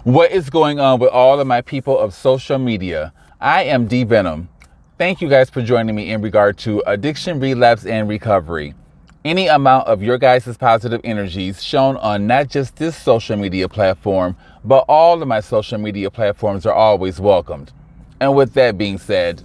What is going on with all of my people of social media? I am D Venom. Thank you guys for joining me in regard to addiction, relapse, and recovery. Any amount of your guys' positive energies shown on not just this social media platform, but all of my social media platforms are always welcomed. And with that being said,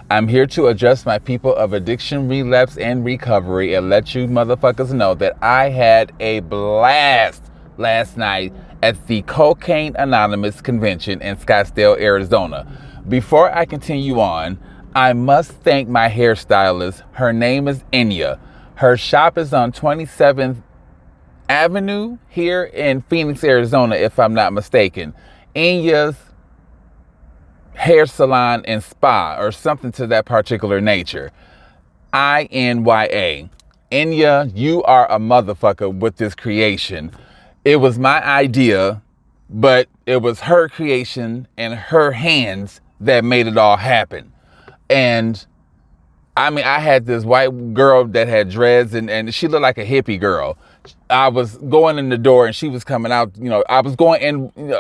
I'm here to address my people of addiction, relapse, and recovery and let you motherfuckers know that I had a blast last night at the Cocaine Anonymous convention in Scottsdale, Arizona. Before I continue on, I must thank my hairstylist. Her name is Enya. Her shop is on 27th Avenue here in Phoenix, Arizona, if I'm not mistaken. Enya's hair salon and spa or something to that particular nature. Inya. Enya, you are a motherfucker with this creation. It was my idea, but it was her creation and her hands that made it all happen. And I mean, I had this white girl that had dreads and she looked like a hippie girl. I was going in the door and she was coming out, I was going in,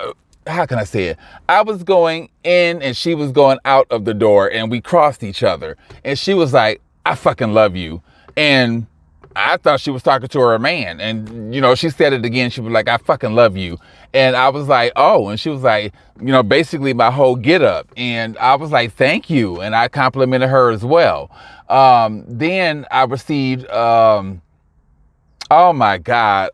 how can I say it? I was going in and she was going out of the door and we crossed each other. And she was like, I fucking love you. And I thought she was talking to her man. And, she said it again. She was like, I fucking love you. And I was like, oh, and she was like, basically my whole get up. And I was like, thank you. And I complimented her as well. Then I received, oh my God.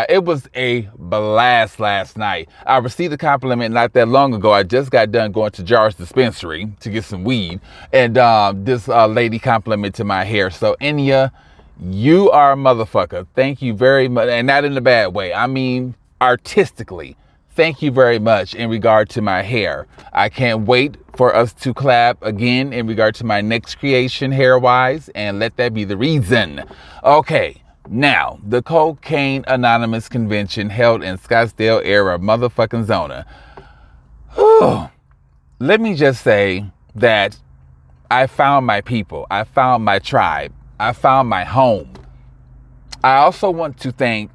It was a blast last night. I received a compliment not that long ago. I just got done going to Jar's dispensary to get some weed. And this lady complimented my hair. So Enya, you are a motherfucker. Thank you very much. And not in a bad way. I mean, artistically. Thank you very much in regard to my hair. I can't wait for us to collab again in regard to my next creation hair-wise. And let that be the reason. Okay. Now, the Cocaine Anonymous convention held in Scottsdale era motherfucking zona. Let me just say that I found my people. I found my tribe. I found my home. I also want to thank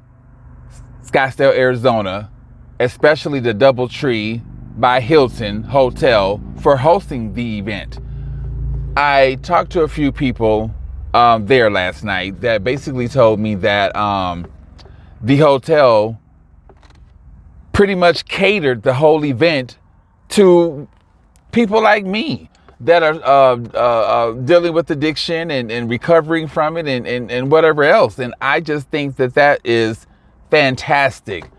Scottsdale, Arizona, especially the DoubleTree by Hilton Hotel for hosting the event. I talked to a few people there last night that basically told me that the hotel pretty much catered the whole event to people like me that are dealing with addiction and recovering from it and whatever else. And I just think that is fantastic.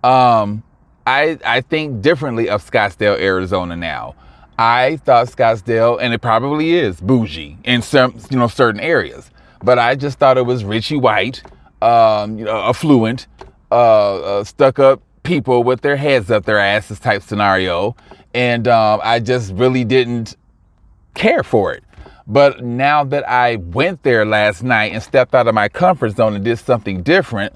I think differently of Scottsdale, Arizona now. I thought Scottsdale, and it probably is bougie in some, certain areas, but I just thought it was richy white, affluent, stuck up people with their heads up their asses type scenario. And I just really didn't care for it. But now that I went there last night and stepped out of my comfort zone and did something different,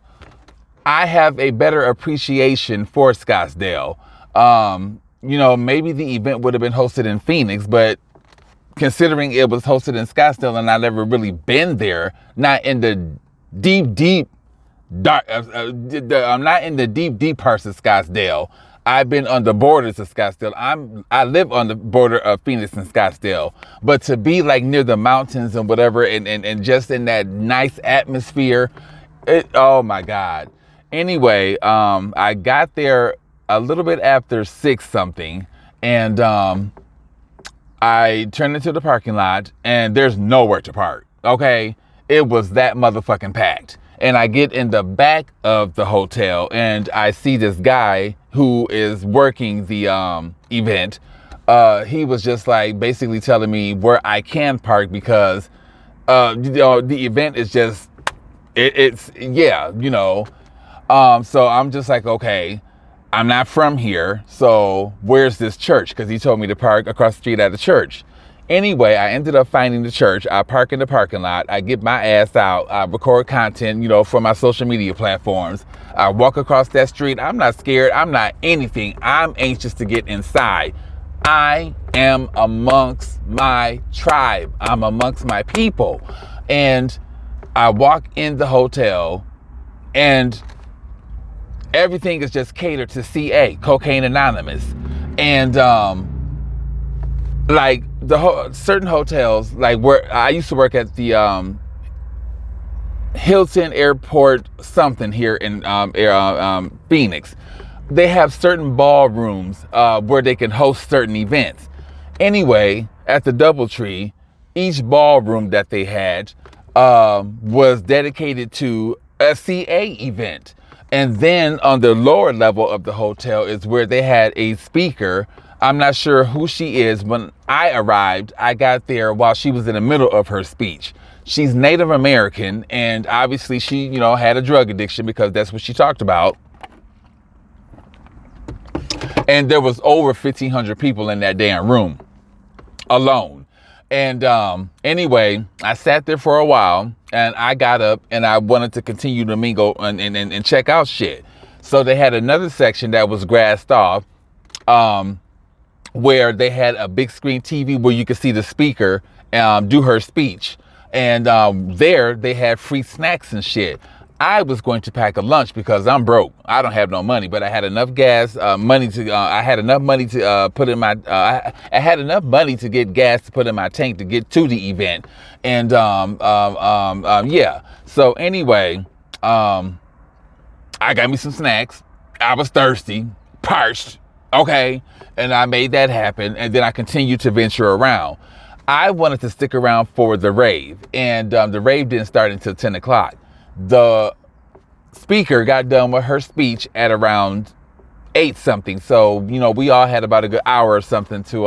I have a better appreciation for Scottsdale. Maybe the event would have been hosted in Phoenix, but considering it was hosted in Scottsdale and I've never really been there, not in the deep dark, I'm not in the deep parts of Scottsdale. I've been on the borders of Scottsdale. I live on the border of Phoenix and Scottsdale, but to be like near the mountains and whatever, and just in that nice atmosphere, oh my God. Anyway, I got there a little bit after 6 something, and I turned into the parking lot, and there's nowhere to park. Okay, it was that motherfucking packed. And I get in the back of the hotel and I see this guy who is working the event. He was just like basically telling me where I can park because the event is just so I'm just like, okay, I'm not from here, so where's this church? Because he told me to park across the street at the church. Anyway, I ended up finding the church. I park in the parking lot. I get my ass out. I record content, for my social media platforms. I walk across that street. I'm not scared. I'm not anything. I'm anxious to get inside. I am amongst my tribe. I'm amongst my people. And I walk in the hotel and Everything is just catered to CA, Cocaine Anonymous. And like certain hotels, like where I used to work at the Hilton Airport something here in Phoenix. They have certain ballrooms where they can host certain events. Anyway, at the DoubleTree, each ballroom that they had was dedicated to a CA event. And then on the lower level of the hotel is where they had a speaker. I'm not sure who she is. When I arrived, I got there while she was in the middle of her speech. She's Native American, and obviously she, had a drug addiction because that's what she talked about. And there was over 1,500 people in that damn room alone. And anyway, I sat there for a while and I got up and I wanted to continue to mingle and check out shit. So they had another section that was grassed off where they had a big screen TV where you could see the speaker do her speech. And there they had free snacks and shit. I was going to pack a lunch because I'm broke. I don't have no money, but I had enough I had enough money to put in my, I had enough money to get gas to put in my tank to get to the event. And yeah. So anyway, I got me some snacks. I was thirsty, parched, okay? And I made that happen. And then I continued to venture around. I wanted to stick around for the rave, and the rave didn't start until 10 o'clock. The speaker got done with her speech at around 8 something. So, we all had about a good hour or something to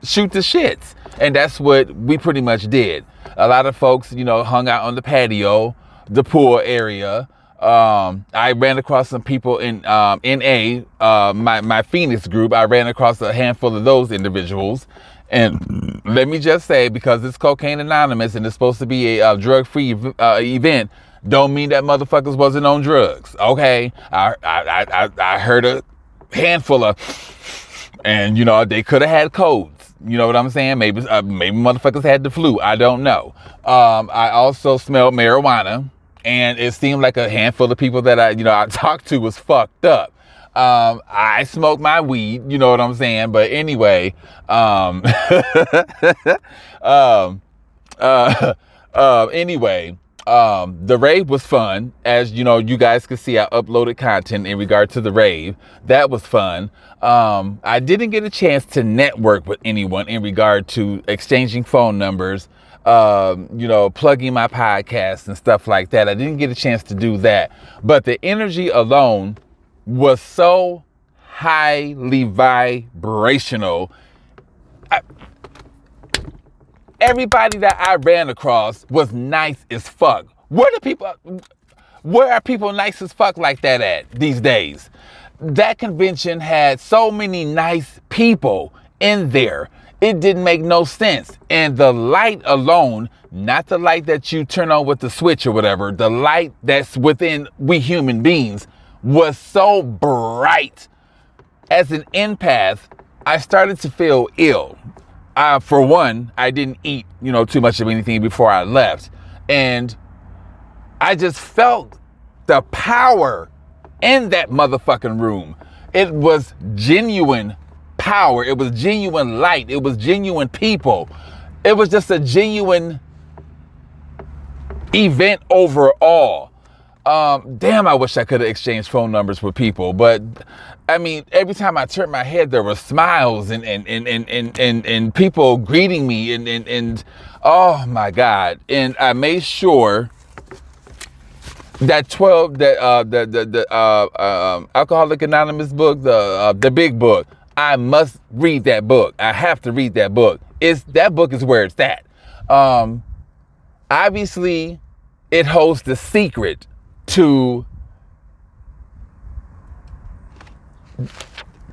shoot the shits. And that's what we pretty much did. A lot of folks, hung out on the patio, the pool area. I ran across some people in NA, my Phoenix group. I ran across a handful of those individuals. And let me just say, because it's Cocaine Anonymous and it's supposed to be a drug-free event, don't mean that motherfuckers wasn't on drugs. Okay, I heard a handful of, and they could have had codes. You know what I'm saying? Maybe motherfuckers had the flu. I don't know. I also smelled marijuana, and it seemed like a handful of people that I talked to was fucked up. I smoke my weed, you know what I'm saying? But anyway, the rave was fun. As you guys can see, I uploaded content in regard to the rave. That was fun. I didn't get a chance to network with anyone in regard to exchanging phone numbers, plugging my podcast and stuff like that. I didn't get a chance to do that, but the energy alone was so highly vibrational. Everybody that I ran across was nice as fuck. Where are people nice as fuck like that at these days? That convention had so many nice people in there. It didn't make no sense. And the light alone, not the light that you turn on with the switch or whatever, the light that's within we human beings was so bright. As an empath, I started to feel ill. For one, I didn't eat, too much of anything before I left. And I just felt the power in that motherfucking room. It was genuine power. It was genuine light. It was genuine people. It was just a genuine event overall. Damn, I wish I could have exchanged phone numbers with people, but I mean, every time I turned my head, there were smiles and people greeting me and oh my God. And I made sure that the Alcoholic Anonymous book, the big book, I must read that book. I have to read that book. That book is where it's at. Obviously it holds the secret to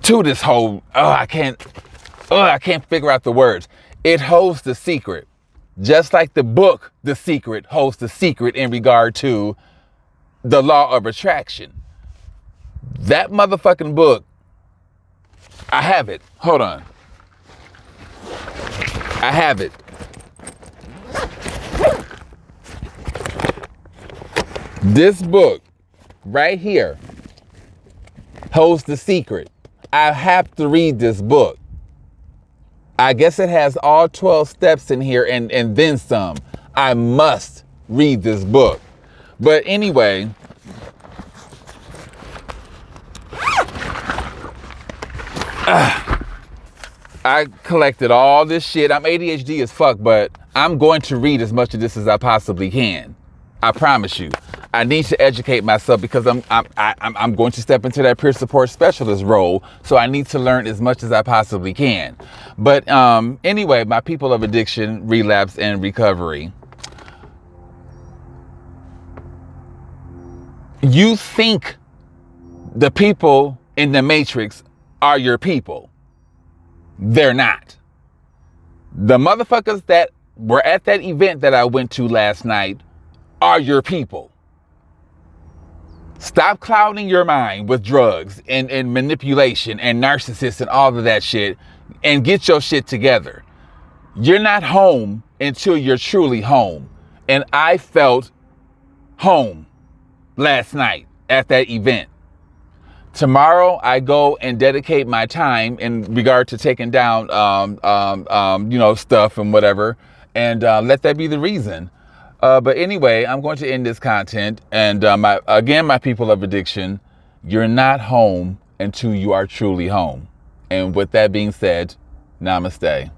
this whole, I can't figure out the words. It holds the secret, just like the book, The Secret, holds the secret in regard to the law of attraction. That motherfucking book, I have it. Hold on. I have it. This book right here holds the secret. I have to read this book. I guess it has all 12 steps in here and then some. I must read this book. But anyway, I collected all this shit. I'm ADHD as fuck, but I'm going to read as much of this as I possibly can. I promise you. I need to educate myself because I'm going to step into that peer support specialist role. So I need to learn as much as I possibly can. But anyway, my people of addiction, relapse, and recovery. You think the people in the Matrix are your people. They're not. The motherfuckers that were at that event that I went to last night are your people. Stop clouding your mind with drugs and manipulation and narcissists and all of that shit and get your shit together. You're not home until you're truly home. And I felt home last night at that event. Tomorrow, I go and dedicate my time in regard to taking down, stuff and whatever, and let that be the reason. But anyway, I'm going to end this content. And my people of addiction, you're not home until you are truly home. And with that being said, namaste.